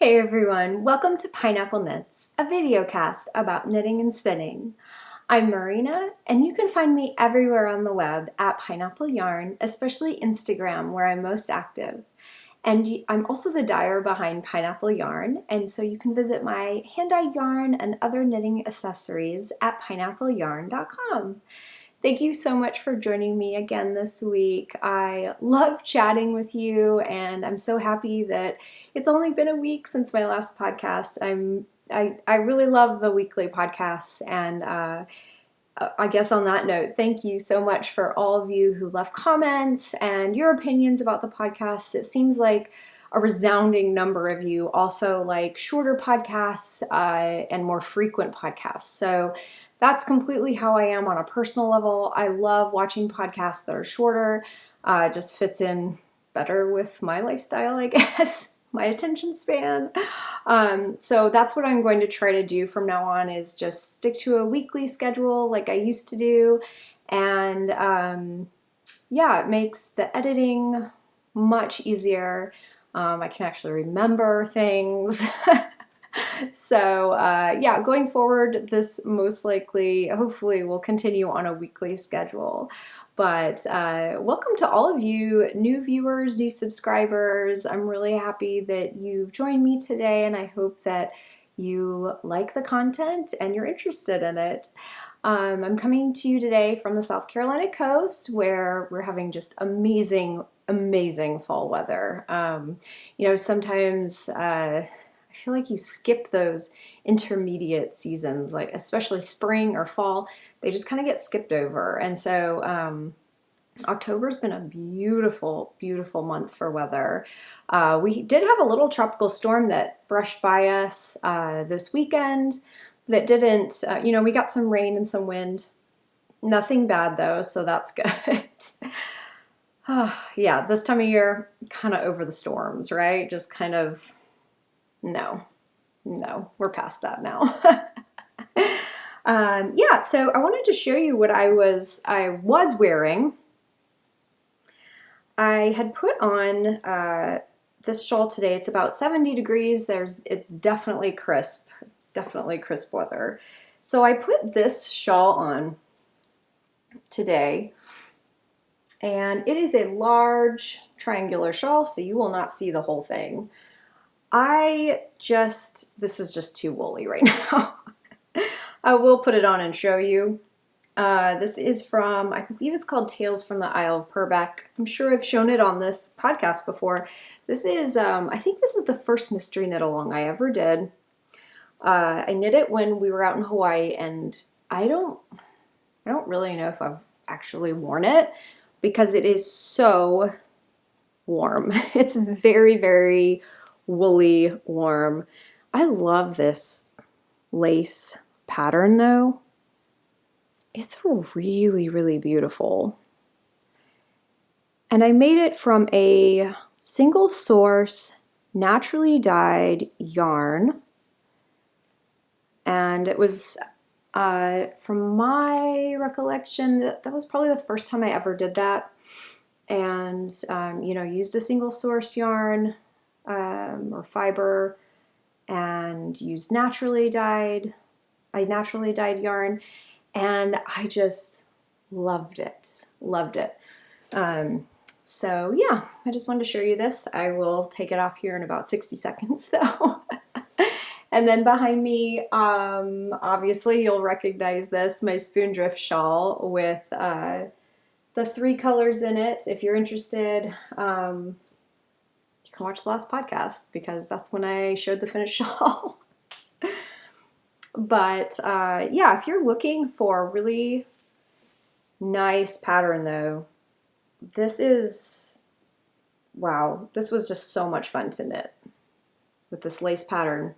Hey everyone, welcome to Pineapple Knits, a video cast about knitting and spinning. I'm Marina, and you can find me everywhere on the web at Pineapple Yarn, especially Instagram where I'm most active. And I'm also the dyer behind Pineapple Yarn, and so you can visit my hand-dyed yarn and other knitting accessories at pineappleyarn.com. Thank you so much for joining me again this week. I love chatting with you, and I'm so happy that it's only been a week since my last podcast. I really love the weekly podcasts, and I guess on that note, thank you so much for all of you who left comments and your opinions about the podcast. It seems like a resounding number of you also like shorter podcasts and more frequent podcasts. So that's completely how I am on a personal level. I love watching podcasts that are shorter. It just fits in better with my lifestyle, I guess, my attention span. So that's what I'm going to try to do from now on, is just stick to a weekly schedule like I used to do. And yeah, it makes the editing much easier. I can actually remember things. So yeah, going forward, this most likely, hopefully, will continue on a weekly schedule. But welcome to all of you new viewers, new subscribers. I'm really happy that you've joined me today, and I hope that you like the content and you're interested in it. I'm coming to you today from the South Carolina coast, where we're having just amazing fall weather. You know, sometimes I feel like you skip those intermediate seasons, like especially spring or fall. They just kind of get skipped over. And so October's been a beautiful month for weather. We did have a little tropical storm that brushed by us this weekend, but it didn't, you know, we got some rain and some wind. Nothing bad though, so that's good. Yeah, this time of year, kind of over the storms, right? Just kind of, no, we're past that now. Yeah, so I wanted to show you what I was wearing. I had put on this shawl today. It's about 70 degrees. It's definitely crisp weather. So I put this shawl on today, and it is a large triangular shawl, so you will not see the whole thing. This is just too woolly right now. I will put it on and show you. This is from, I believe it's called Tales from the Isle of Purbeck. I'm sure I've shown it on this podcast before. This is, I think this is the first mystery knit along I ever did. I knit it when we were out in Hawaii, and I don't really know if I've actually worn it because it is so warm. It's very woolly warm. I love this lace pattern though. It's really beautiful. And I made it from a single source, naturally dyed yarn. And it was, from my recollection, that was probably the first time I ever did that. And, you know, used a single source yarn or fiber, and used naturally dyed yarn, and I just loved it. So yeah, I just wanted to show you this. I will take it off here in about 60 seconds though. And then behind me, obviously you'll recognize this, my Spoondrift shawl with the 3 colors in it. If you're interested, you can watch the last podcast because that's when I showed the finished shawl. But yeah, if you're looking for a really nice pattern though, this is, wow, this was just so much fun to knit with this lace pattern.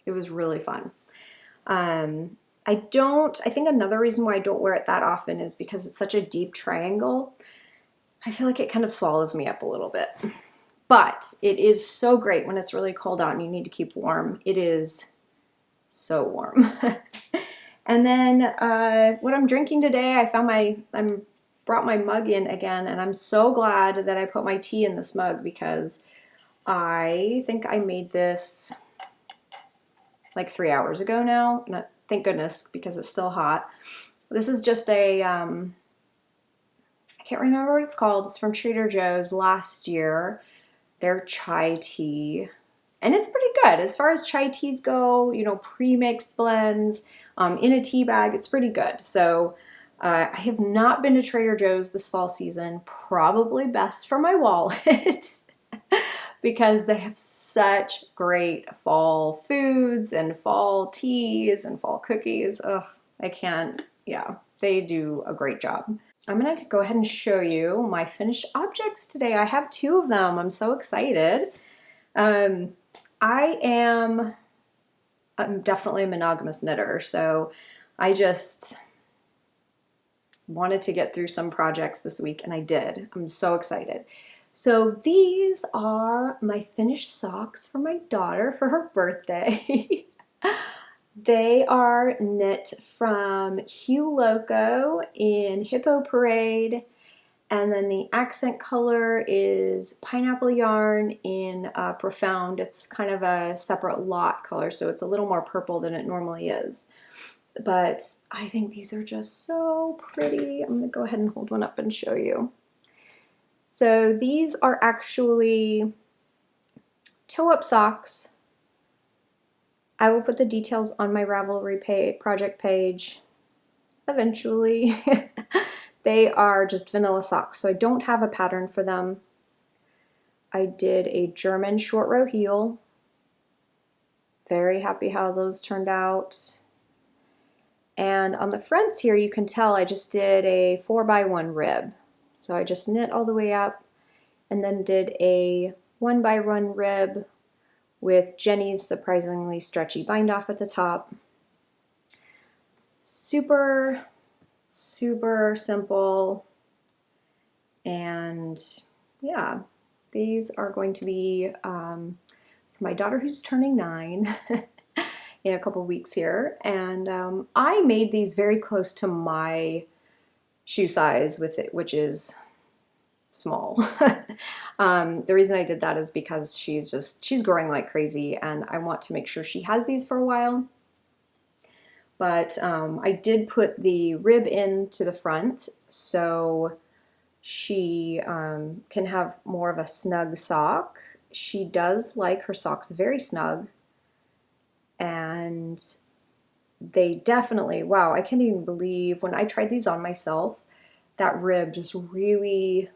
It was really fun. I think another reason why I don't wear it that often is because it's such a deep triangle. I feel like it kind of swallows me up a little bit. But it is so great when it's really cold out and you need to keep warm. It is so warm. And then what I'm drinking today, I brought my mug in again, and I'm so glad that I put my tea in this mug because I think I made this like 3 hours ago now. Thank goodness, because it's still hot. This is just a, I can't remember what it's called. It's from Trader Joe's last year. Their chai tea. And it's pretty good. As far as chai teas go, you know, pre-mixed blends, in a tea bag, it's pretty good. So I have not been to Trader Joe's this fall season. Probably best for my wallet. Because they have such great fall foods and fall teas and fall cookies. Ugh, I can't, yeah, they do a great job. I'm gonna go ahead and show you my finished objects today. I have 2 of them. I'm so excited. I'm definitely a monogamous knitter, so I just wanted to get through some projects this week, and I did. I'm so excited. So these are my finished socks for my daughter for her birthday. They are knit from Hue Loco in Hippo Parade, and then the accent color is Pineapple Yarn in Profound. It's kind of a separate lot color, so it's a little more purple than it normally is. But I think these are just so pretty. I'm gonna go ahead and hold one up and show you. So these are actually toe-up socks. I will put the details on my Ravelry project page eventually. They are just vanilla socks, so I don't have a pattern for them. I did a German short row heel. Very happy how those turned out. And on the fronts here, you can tell I just did a 4x1 rib. So I just knit all the way up and then did a 1x1 rib with Jenny's surprisingly stretchy bind off at the top. Super, super simple. And yeah, these are going to be for my daughter who's turning 9 in a couple weeks here. And I made these very close to my shoe size with it, which is small. The reason I did that is because she's growing like crazy, and I want to make sure she has these for a while. But I did put the rib into the front so she can have more of a snug sock. She does like her socks very snug, and they definitely, wow, I can't even believe when I tried these on myself, that rib just really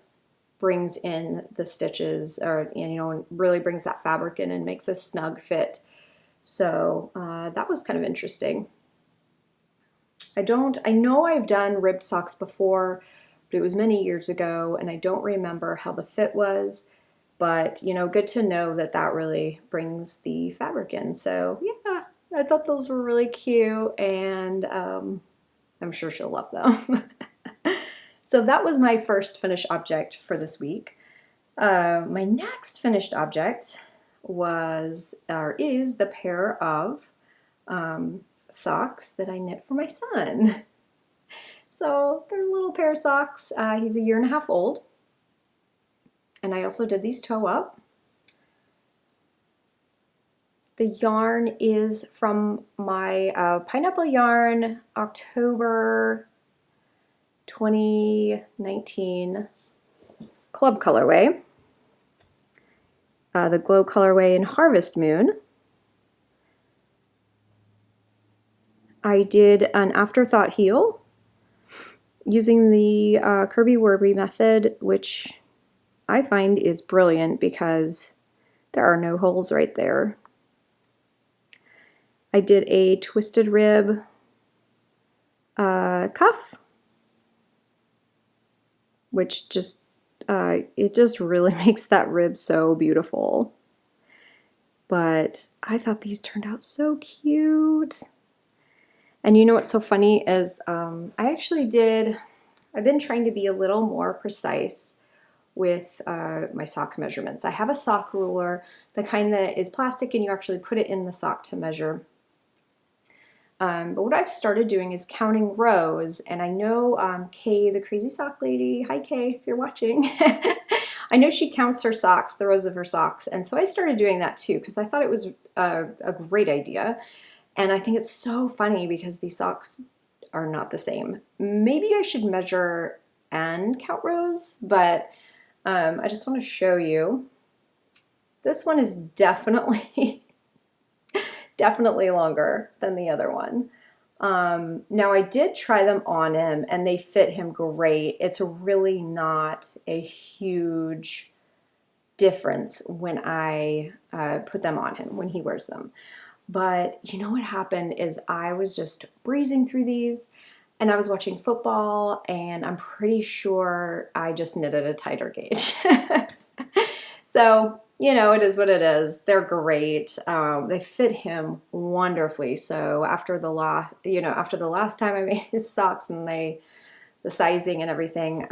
brings in the stitches, or really brings that fabric in and makes a snug fit. So that was kind of interesting. I know I've done ribbed socks before, but it was many years ago, and I don't remember how the fit was. But good to know that that really brings the fabric in. So yeah, I thought those were really cute, and I'm sure she'll love them. So that was my first finished object for this week. My next finished object is the pair of socks that I knit for my son. So they're a little pair of socks. He's 1.5 years old. And I also did these toe up. The yarn is from my Pineapple Yarn October 2019 club colorway. The Glow colorway in Harvest Moon. I did an afterthought heel using the Kirby Werby method, which I find is brilliant because there are no holes right there. I did a twisted rib cuff, which just it just really makes that rib so beautiful. But I thought these turned out so cute. And what's so funny is I've been trying to be a little more precise with my sock measurements. I have a sock ruler, the kind that is plastic and you actually put it in the sock to measure. But what I've started doing is counting rows, and I know Kay, the crazy sock lady, hi Kay, if you're watching, I know she counts her socks, the rows of her socks, and so I started doing that too because I thought it was a great idea. And I think it's so funny because these socks are not the same. Maybe I should measure and count rows, but I just want to show you. This one is definitely definitely longer than the other one. Now I did try them on him and they fit him great. It's really not a huge difference when I put them on him, when he wears them. But you know what happened is I was just breezing through these and I was watching football and I'm pretty sure I just knitted a tighter gauge. So, you know, it is what it is. They're great. They fit him wonderfully. So after the last time I made his socks and the sizing and everything,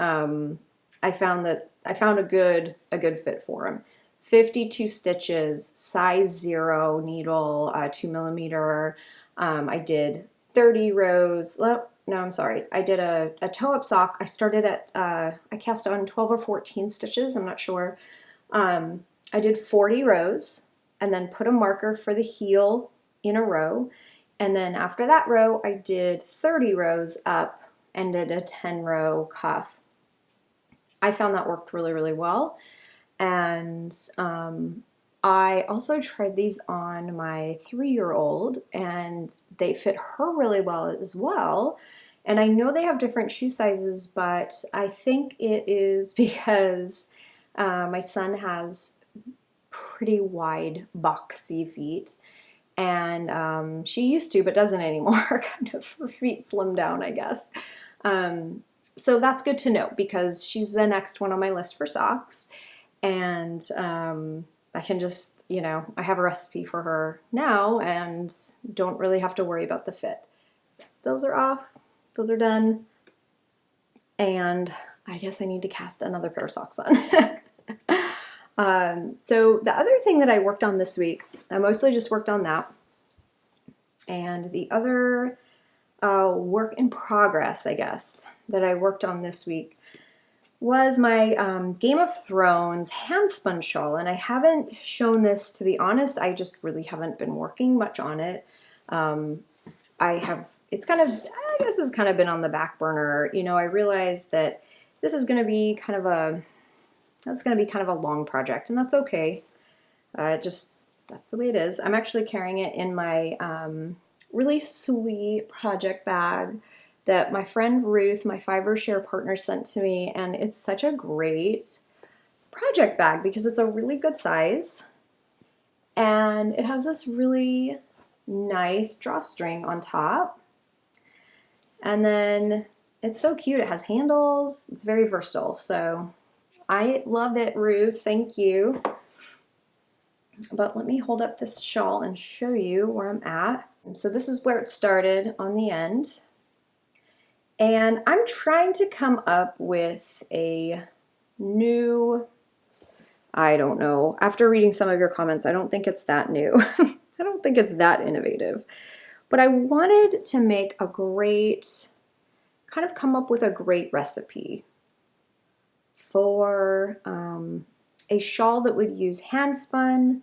I found a good fit for him. 52 stitches, size 0 needle, 2mm. I did 30 rows. Well, no, I'm sorry. I did a toe-up sock. I started at, I cast on 12 or 14 stitches. I'm not sure. I did 40 rows and then put a marker for the heel in a row. And then after that row, I did 30 rows up and did a 10-row cuff. I found that worked really, really well. And I also tried these on my 3-year-old and they fit her really well as well. And I know they have different shoe sizes, but I think it is because my son has pretty wide boxy feet and she used to but doesn't anymore. Kind of her feet slim down, I guess. So that's good to know because she's the next one on my list for socks. And I can just, you know, I have a recipe for her now and don't really have to worry about the fit. Those are off. Those are done. And I guess I need to cast another pair of socks on. So the other thing that I worked on this week, I mostly just worked on that. And the other work in progress, I guess, that I worked on this week was my Game of Thrones handspun shawl. And I haven't shown this, to be honest. I just really haven't been working much on it. It's kind of been on the back burner. You know, I realized that this is going to be kind of a long project, and that's okay. That's the way it is. I'm actually carrying it in my really sweet project bag that my friend Ruth, my Fiber Share partner, sent to me, and it's such a great project bag because it's a really good size, and it has this really nice drawstring on top, and then it's so cute. It has handles. It's very versatile, so I love it, Ruth. Thank you. But let me hold up this shawl and show you where I'm at. So this is where it started on the end. And I'm trying to come up with a new, I don't know. After reading some of your comments, I don't think it's that new. I don't think it's that innovative. But I wanted to make come up with a great recipe for a shawl that would use handspun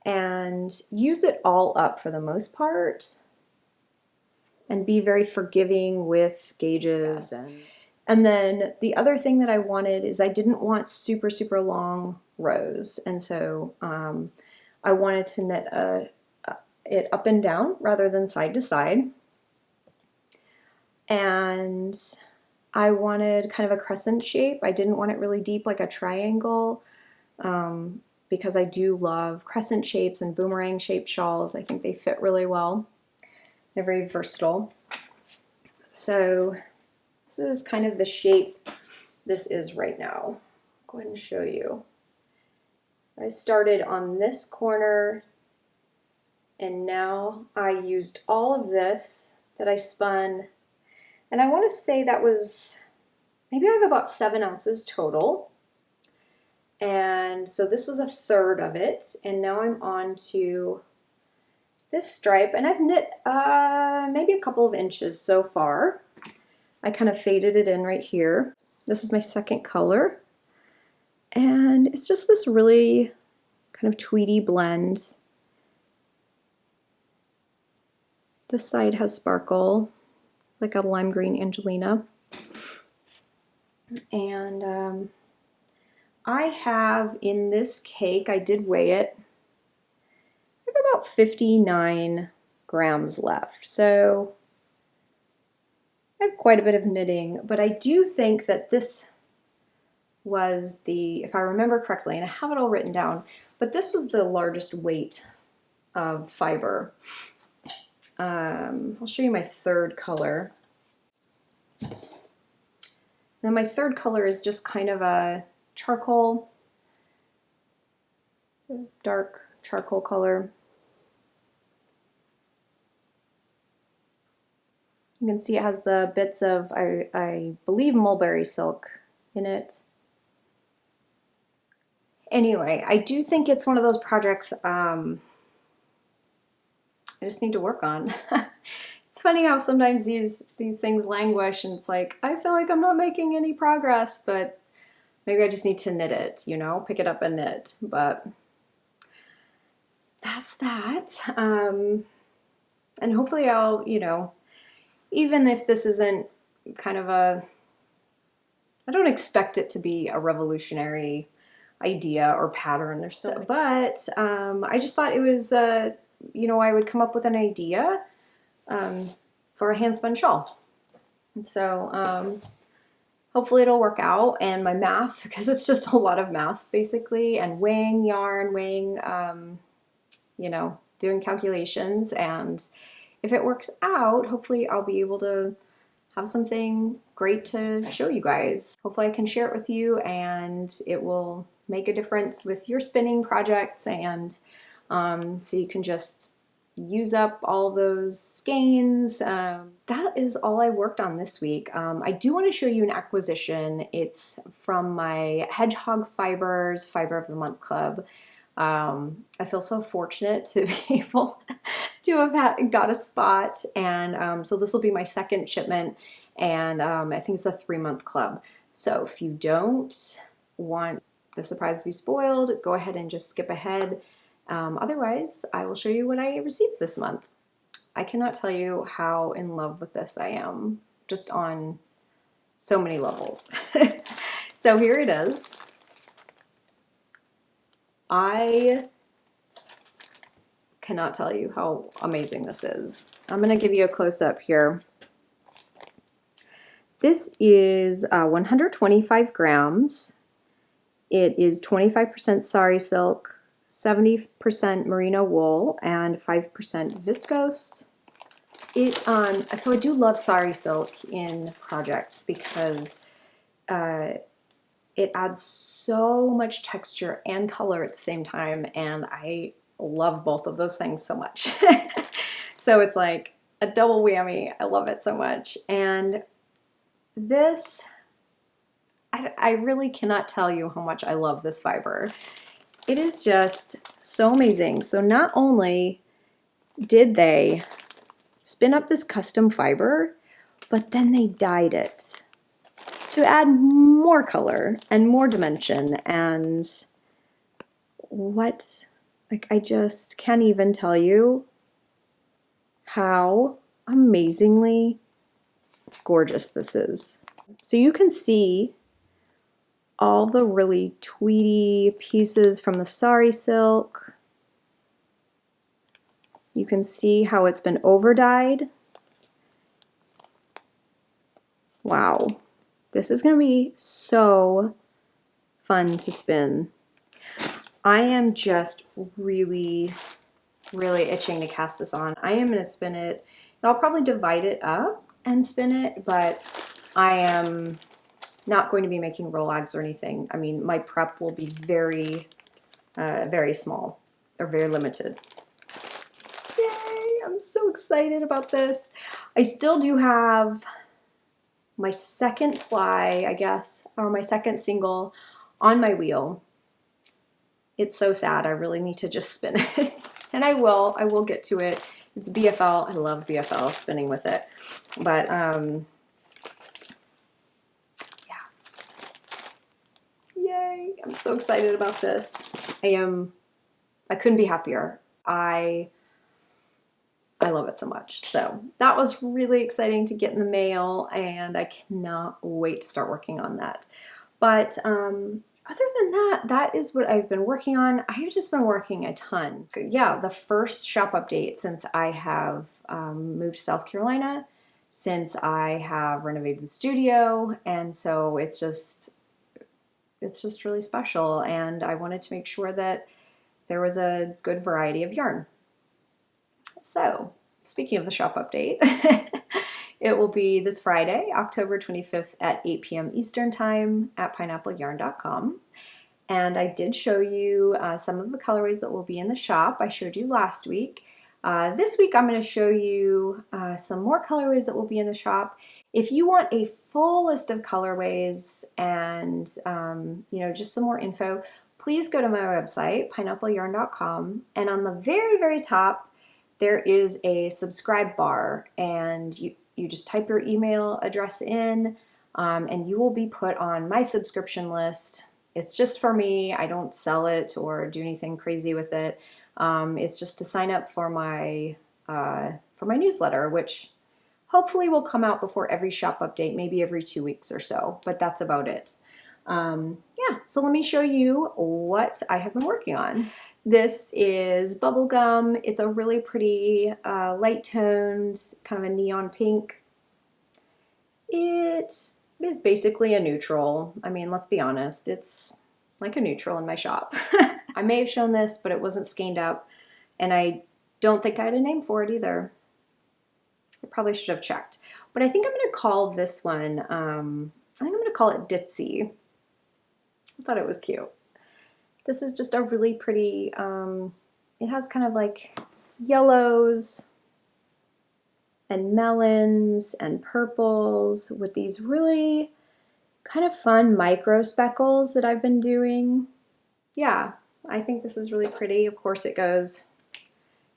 and use it all up for the most part and be very forgiving with gauges. And then the other thing that I wanted is I didn't want super, super long rows. And so I wanted to knit it up and down rather than side to side. And I wanted kind of a crescent shape. I didn't want it really deep like a triangle because I do love crescent shapes and boomerang shaped shawls. I think they fit really well. They're very versatile. So this is kind of the shape this is right now. I'll go ahead and show you. I started on this corner and now I used all of this that I spun. And I want to say that was, maybe I have about 7 ounces total. And so this was a third of it. And now I'm on to this stripe. And I've knit maybe a couple of inches so far. I kind of faded it in right here. This is my second color. And it's just this really kind of tweedy blend. This side has sparkle, it's like a lime green Angelina. And I have in this cake, I did weigh it, I have about 59 grams left. So I have quite a bit of knitting, but I do think that this was the, if I remember correctly, and I have it all written down, but this was the largest weight of fiber. I'll show you my third color. Now my third color is just kind of a charcoal, dark charcoal color. You can see it has the bits of, I believe, mulberry silk in it. Anyway, I do think it's one of those projects I just need to work on. It's funny how sometimes these things languish and it's like, I feel like I'm not making any progress, but maybe I just need to knit it, you know, pick it up and knit. But that's that. And hopefully I'll, you know, even if this isn't kind of a, I don't expect it to be a revolutionary idea or pattern or so, but I just thought it was, you know, I would come up with an idea for a handspun shawl. So hopefully it'll work out, and my math, because it's just a lot of math basically, and weighing yarn, weighing, you know, doing calculations, and if it works out, hopefully I'll be able to have something great to show you guys. Hopefully I can share it with you and it will make a difference with your spinning projects, and so you can just use up all those skeins. That is all I worked on this week. I do want to show you an acquisition. It's from my Hedgehog Fibers Fiber of the Month Club. I feel so fortunate to be able to have got a spot, and so this will be my second shipment, and I think it's a 3-month club. So if you don't want the surprise to be spoiled, go ahead and just skip ahead. Otherwise, I will show you what I received this month. I cannot tell you how in love with this I am, just on so many levels. So here it is. I cannot tell you how amazing this is. I'm going to give you a close-up here. This is 125 grams. It is 25% sari silk, 70% merino wool, and 5% viscose. So I do love sari silk in projects because it adds so much texture and color at the same time, and I love both of those things so much. So it's like a double whammy. I love it so much. And this, I really cannot tell you how much I love this fiber. It is just so amazing. So not only did they spin up this custom fiber, but then they dyed it to add more color and more dimension, and what, like, I just can't even tell you how amazingly gorgeous this is. So you can see all the really tweedy pieces from the sari silk. You can see how it's been over dyed. Wow. This is going to be so fun to spin. I am just really, really itching to cast this on. I am going to spin it. I'll probably divide it up and spin it, but I am not going to be making roll ads or anything. I mean, my prep will be very, very small or very limited. Yay! I'm so excited about this. I still do have my second ply, I guess, or my second single on my wheel. It's so sad. I really need to just spin it. And I will get to it. It's BFL. I love BFL, spinning with it. But yeah. Yay. Yay! I'm so excited about this. I couldn't be happier. I love it so much. So that was really exciting to get in the mail, and I cannot wait to start working on that. But other than that, that is what I've been working on. I have just been working a ton. Yeah, the first shop update since I have moved to South Carolina, since I have renovated the studio, and so it's just really special, and I wanted to make sure that there was a good variety of yarn. So, speaking of the shop update, it will be this Friday, October 25th at 8 p.m. Eastern Time at pineappleyarn.com. And I did show you some of the colorways that will be in the shop. I showed you last week. This week I'm going to show you some more colorways that will be in the shop. If you want a full list of colorways and just some more info, please go to my website, pineappleyarn.com, and on the very, very top, there is a subscribe bar, and you just type your email address in, and you will be put on my subscription list. It's just for me. I don't sell it or do anything crazy with it. It's just to sign up for my newsletter, which hopefully will come out before every shop update, maybe every 2 weeks or so, but that's about it. Yeah, so let me show you what I have been working on. This is Bubblegum. It's a really pretty light toned, kind of a neon pink. It is basically a neutral. I mean, let's be honest, it's like a neutral in my shop. I may have shown this, but it wasn't skeined up, and I don't think I had a name for it either. I probably should have checked. But I think I'm going to call this one, I think I'm going to call it Ditzy. I thought it was cute. This is just a really pretty, it has kind of like yellows and melons and purples with these really kind of fun micro speckles that I've been doing. Yeah, I think this is really pretty. Of course it goes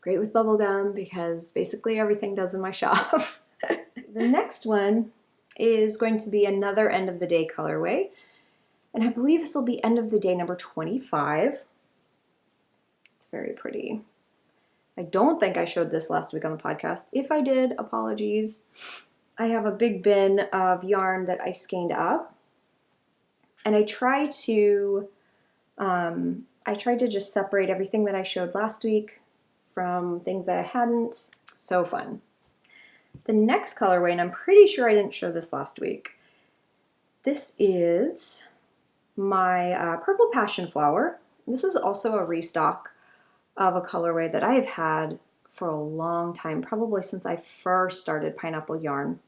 great with bubblegum because basically everything does in my shop. The next one is going to be another end of the day colorway. And I believe this will be end of the day number 25. It's very pretty. I don't think I showed this last week on the podcast. If I did, apologies. I have a big bin of yarn that I skeined up. And I tried to just separate everything that I showed last week from things that I hadn't. So fun. The next colorway, and I'm pretty sure I didn't show this last week. This is my Purple Passion Flower. This is also a restock of a colorway that I have had for a long time, probably since I first started Pineapple Yarn.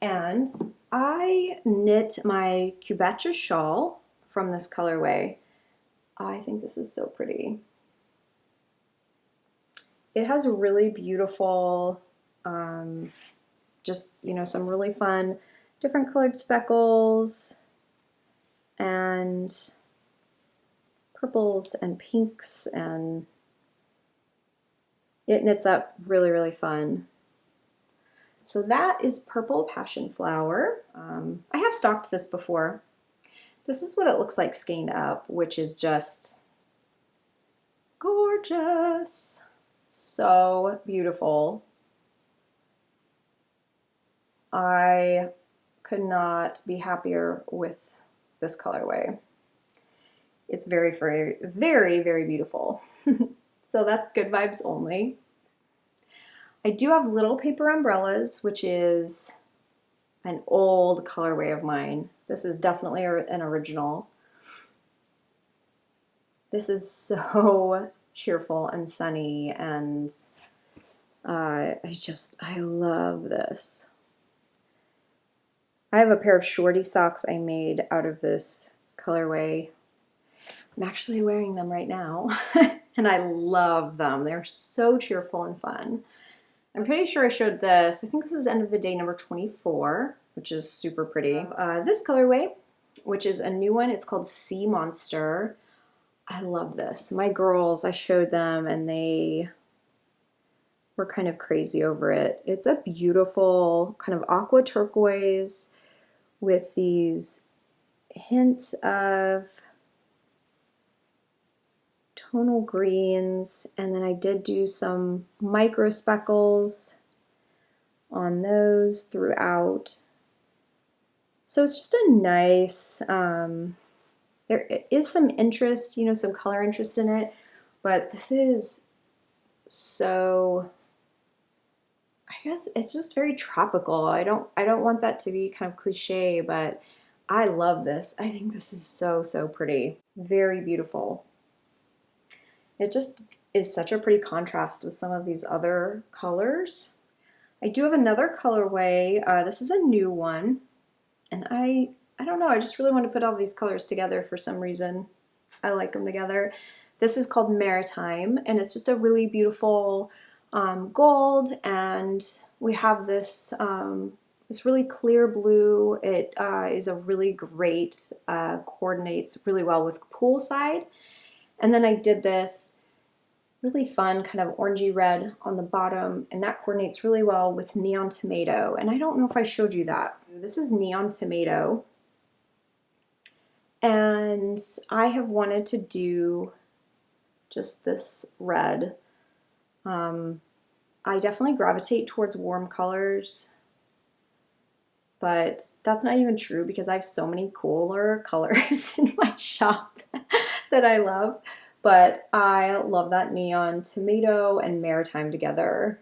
And I knit my Cubacha shawl from this colorway. I think this is so pretty. It has a really beautiful, just, some really fun different colored speckles and purples and pinks, and it knits up really, really fun. So that is Purple Passion Flower. I have stocked this before. This is what it looks like skeined up, which is just gorgeous. So beautiful. I could not be happier with this colorway. It's very, very, very, very beautiful. So that's good vibes only. I do have little paper umbrellas, which is an old colorway of mine. This is definitely an original. This is so cheerful and sunny, and I love this. I have a pair of shorty socks I made out of this colorway. I'm actually wearing them right now, and I love them. They're so cheerful and fun. I'm pretty sure I showed this. I think this is end of the day number 24, which is super pretty. This colorway, which is a new one, it's called Sea Monster. I love this. My girls, I showed them, and they were kind of crazy over it. It's a beautiful kind of aqua turquoise with these hints of tonal greens, and then I did do some micro speckles on those throughout. So it's just a nice, there is some interest, you know, some color interest in it, but this is so, I guess it's just very tropical. I don't want that to be kind of cliche, but I love this. I think this is so, so pretty. Very beautiful. It just is such a pretty contrast with some of these other colors. I do have another colorway. This is a new one, and I don't know, I just really want to put all these colors together for some reason. I like them together. This is called Maritime, and it's just a really beautiful gold, and we have this this really clear blue. It is a really great, coordinates really well with poolside. And then I did this really fun kind of orangey red on the bottom, and that coordinates really well with Neon Tomato. And I don't know if I showed you that. This is Neon Tomato, and I have wanted to do just this red. I definitely gravitate towards warm colors, but that's not even true because I have so many cooler colors in my shop that I love. But I love that Neon Tomato and Maritime together.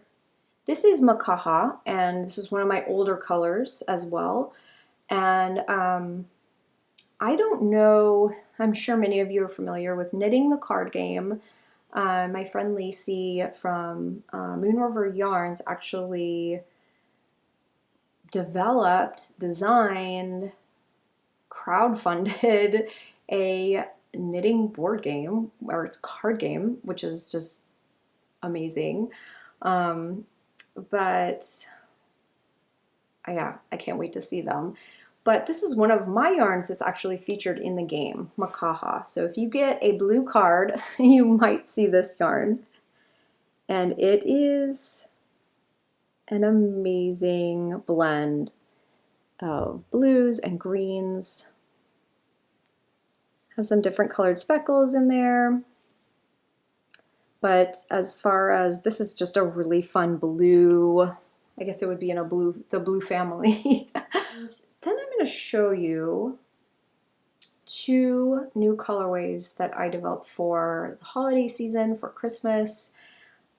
This is Makaha, and this is one of my older colors as well. And I don't know, I'm sure many of you are familiar with Knitting the Card Game. My friend Lacey from Moon River Yarns actually developed, designed, crowdfunded a knitting board game, or it's card game, which is just amazing. But yeah, I can't wait to see them. But this is one of my yarns that's actually featured in the game, Makaha. So if you get a blue card, you might see this yarn. And it is an amazing blend of blues and greens. Has some different colored speckles in there. But as far as, this is just a really fun blue, I guess it would be in the blue family. And then I'm going to show you two new colorways that I developed for the holiday season, for Christmas.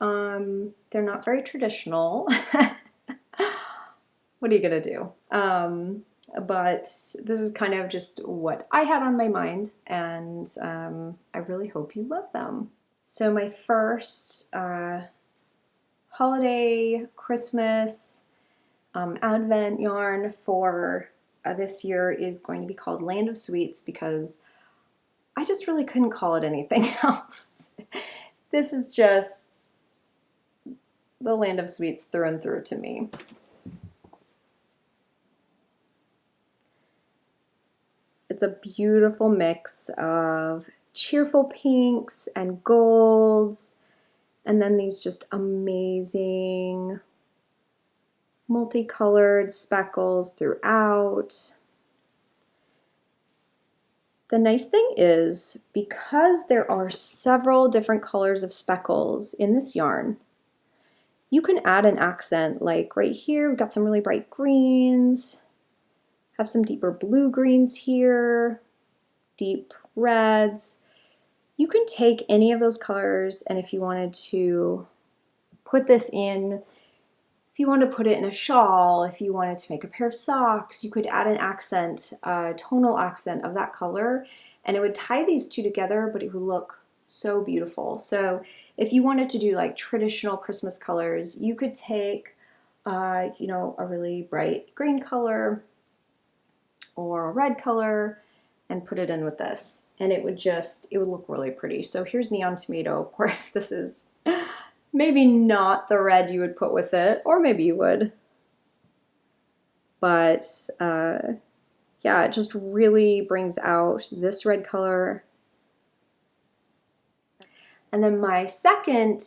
They're not very traditional. What are you going to do? But this is kind of just what I had on my mind, and I really hope you love them. So my first holiday, Christmas, Advent yarn for this year is going to be called Land of Sweets, because I just really couldn't call it anything else. This is just the Land of Sweets through and through to me. It's a beautiful mix of cheerful pinks and golds, and then these just amazing multicolored speckles throughout. The nice thing is, because there are several different colors of speckles in this yarn, you can add an accent. Like right here, we've got some really bright greens, have some deeper blue greens here, deep reds. You can take any of those colors, and if you wanted to put this in, if you wanted to put it in a shawl, if you wanted to make a pair of socks, you could add an accent, a tonal accent of that color, and it would tie these two together, but it would look so beautiful. So if you wanted to do like traditional Christmas colors, you could take, you know, a really bright green color or a red color and put it in with this, and it would look really pretty. So here's Neon Tomato. Of course, this is maybe not the red you would put with it, or maybe you would. But yeah, it just really brings out this red color. And then my second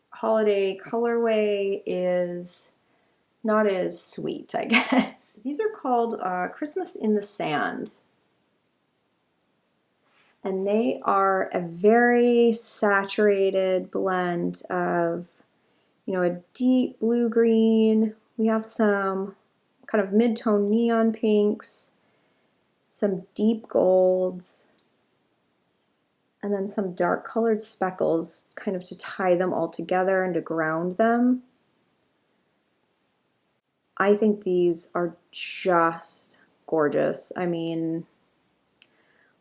holiday colorway is not as sweet, I guess. These are called Christmas in the Sand. And they are a very saturated blend of, a deep blue-green. We have some kind of mid-tone neon pinks, some deep golds, and then some dark colored speckles kind of to tie them all together and to ground them. I think these are just gorgeous. I mean,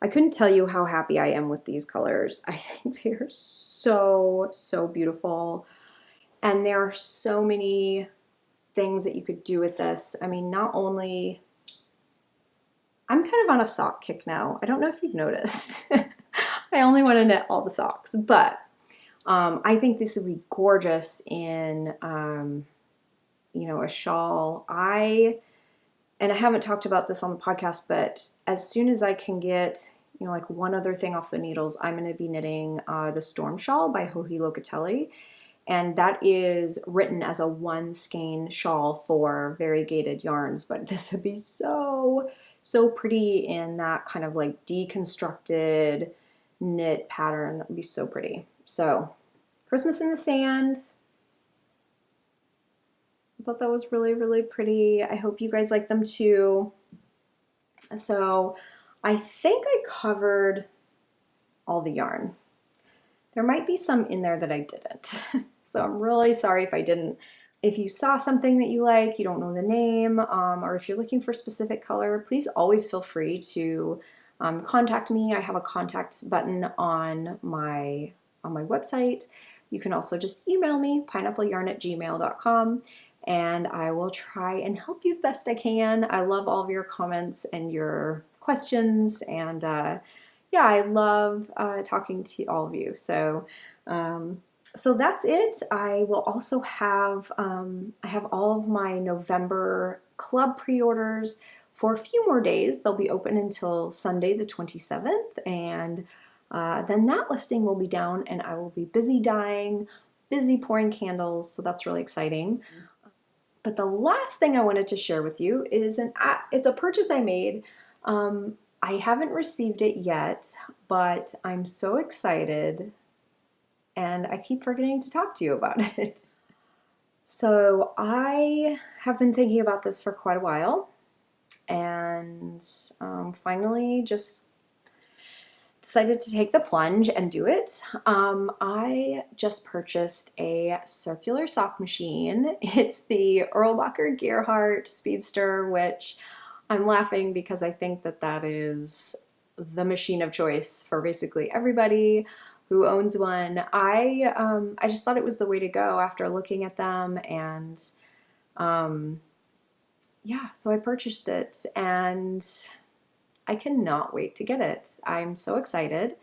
I couldn't tell you how happy I am with these colors. I think they are so, so beautiful. And there are so many things that you could do with this. I mean, not only, I'm kind of on a sock kick now. I don't know if you've noticed. I only want to knit all the socks, but I think this would be gorgeous in, a shawl. And I haven't talked about this on the podcast, but as soon as I can get, like one other thing off the needles, I'm going to be knitting the Storm Shawl by Joji Locatelli. And that is written as a one skein shawl for variegated yarns, but this would be so, so pretty in that kind of like deconstructed knit pattern. That would be so pretty. So, Christmas in the Sand. I thought that was really, really pretty. I hope you guys like them too. So, I think I covered all the yarn. There might be some in there that I didn't. So I'm really sorry if I didn't. If you saw something that you like, you don't know the name, or if you're looking for a specific color, please always feel free to contact me. I have a contact button on my website. You can also just email me, pineappleyarn@gmail.com, and I will try and help you the best I can. I love all of your comments and your questions, and yeah, I love talking to all of you. So, so that's it. I will also have, I have all of my November club pre-orders for a few more days. They'll be open until Sunday the 27th, and then that listing will be down, and I will be busy dyeing, busy pouring candles, so that's really exciting. But the last thing I wanted to share with you is it's a purchase I made. I haven't received it yet, but I'm so excited and I keep forgetting to talk to you about it. So I have been thinking about this for quite a while, and finally just decided to take the plunge and do it. I just purchased a circular sock machine. It's the Erlbacher Gerhardt Speedster, which I'm laughing because I think that is the machine of choice for basically everybody who owns one. I just thought it was the way to go after looking at them, and yeah, so I purchased it, and I cannot wait to get it. I'm so excited.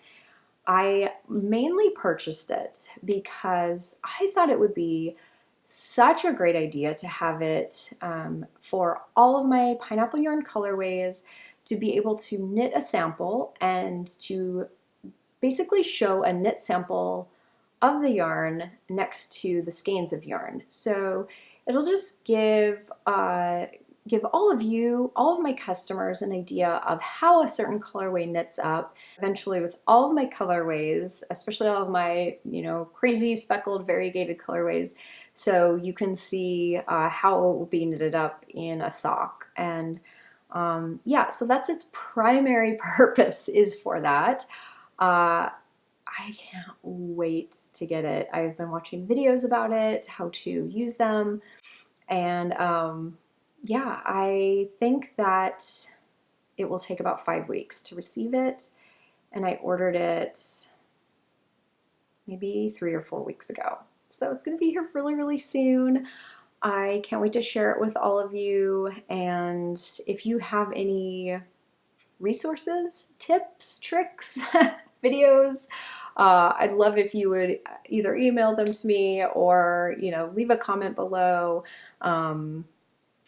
I mainly purchased it because I thought it would be such a great idea to have it for all of my pineapple yarn colorways, to be able to knit a sample and to basically show a knit sample of the yarn next to the skeins of yarn. So it'll just give all of you, all of my customers, an idea of how a certain colorway knits up. Eventually, with all of my colorways, especially all of my, crazy speckled variegated colorways, so you can see how it will be knitted up in a sock. And yeah, so that's its primary purpose, is for that. I can't wait to get it. I've been watching videos about it, how to use them, and yeah, I think that it will take about 5 weeks to receive it, and I ordered it maybe 3 or 4 weeks ago. So it's going to be here really, really soon. I can't wait to share it with all of you, and if you have any resources, tips, tricks, videos, I'd love if you would either email them to me or, leave a comment below.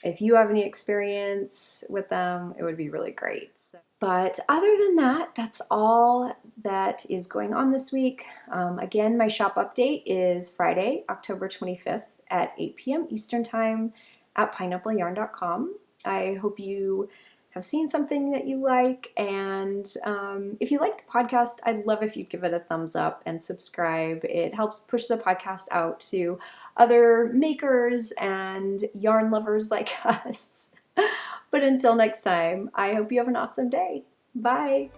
If you have any experience with them, it would be really great. But other than that, that's all that is going on this week. Again, my shop update is Friday, October 25th at 8 p.m. Eastern Time. at pineappleyarn.com. I hope you have seen something that you like, and if you like the podcast, I'd love if you'd give it a thumbs up and subscribe. It helps push the podcast out to other makers and yarn lovers like us. But until next time, I hope you have an awesome day. Bye!